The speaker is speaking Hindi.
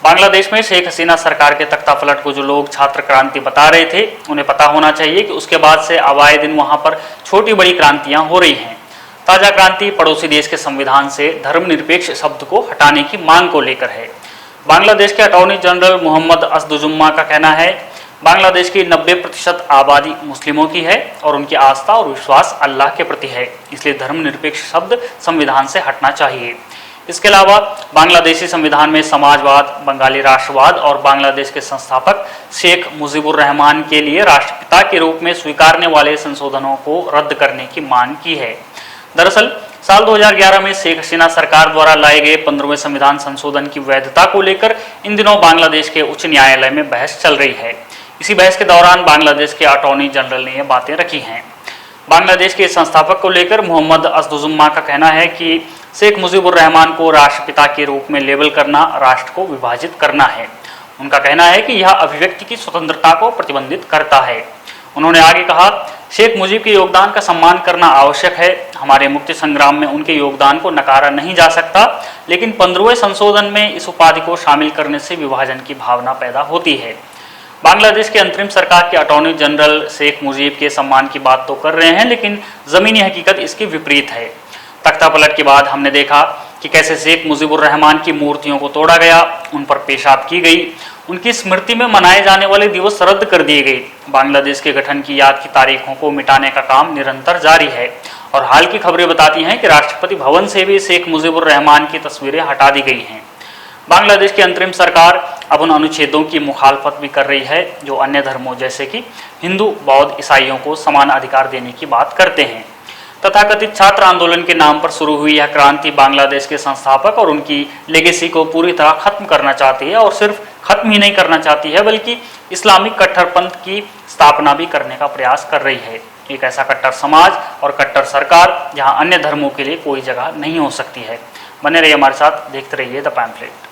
बांग्लादेश में शेख हसीना सरकार के तख्तापलट को जो लोग छात्र क्रांति बता रहे थे, उन्हें पता होना चाहिए कि उसके बाद से अब आए दिन वहां पर छोटी बड़ी क्रांतियां हो रही हैं। ताजा क्रांति पड़ोसी देश के संविधान से धर्मनिरपेक्ष शब्द को हटाने की मांग को लेकर है। बांग्लादेश के अटॉर्नी जनरल मोहम्मद असदुजुम्मा का कहना है, बांग्लादेश की 90% आबादी मुस्लिमों की है और उनकी आस्था और विश्वास अल्लाह के प्रति है, इसलिए धर्मनिरपेक्ष शब्द संविधान से हटना चाहिए। इसके अलावा बांग्लादेशी संविधान में समाजवाद, बंगाली राष्ट्रवाद और बांग्लादेश के संस्थापक शेख मुजीबुर रहमान के लिए राष्ट्रपिता के रूप में स्वीकारने वाले संशोधनों को रद्द करने की मांग की है। दरअसल साल 2011 में शेख हसीना सरकार द्वारा लाए गए 15वें संविधान संशोधन की वैधता को लेकर इन दिनों बांग्लादेश के उच्च न्यायालय में बहस चल रही है। इसी बहस के दौरान बांग्लादेश के अटॉर्नी जनरल ने यह बातें रखी हैं। बांग्लादेश के संस्थापक को लेकर मोहम्मद असदुजुम्मा का कहना है कि शेख मुजीबुर रहमान को राष्ट्रपिता के रूप में लेबल करना राष्ट्र को विभाजित करना है। उनका कहना है कि यह अभिव्यक्ति की स्वतंत्रता को प्रतिबंधित करता है। उन्होंने आगे कहा, शेख मुजीब के योगदान का सम्मान करना आवश्यक है। हमारे मुक्ति संग्राम में उनके योगदान को नकारा नहीं जा सकता, लेकिन 15वें संशोधन में इस उपाधि को शामिल करने से विभाजन की भावना पैदा होती है। बांग्लादेश के अंतरिम सरकार के अटॉर्नी जनरल शेख मुजीब के सम्मान की बात तो कर रहे हैं, लेकिन जमीनी हकीकत इसके विपरीत है। तख्तापलट के बाद हमने देखा कि कैसे शेख मुजीबुर रहमान की मूर्तियों को तोड़ा गया, उन पर पेशाब की गई, उनकी स्मृति में मनाए जाने वाले दिवस रद्द कर दिए गए। बांग्लादेश के गठन की याद की तारीखों को मिटाने का काम निरंतर जारी है और हाल की खबरें बताती हैं कि राष्ट्रपति भवन से भी शेख मुजीबुर रहमान की तस्वीरें हटा दी गई हैं। बांग्लादेश की अंतरिम सरकार अब उन अनुच्छेदों की मुखालफत भी कर रही है जो अन्य धर्मों जैसे कि हिंदू, बौद्ध, ईसाइयों को समान अधिकार देने की बात करते हैं। तथाकथित छात्र आंदोलन के नाम पर शुरू हुई यह क्रांति बांग्लादेश के संस्थापक और उनकी लेगेसी को पूरी तरह खत्म करना चाहती है और सिर्फ खत्म ही नहीं करना चाहती है, बल्कि इस्लामिक कट्टरपंथ की स्थापना भी करने का प्रयास कर रही है। एक ऐसा कट्टर समाज और कट्टर सरकार जहां अन्य धर्मों के लिए कोई जगह नहीं हो सकती है। बने रहिए हमारे साथ, देखते रहिए द पैम्फलेट।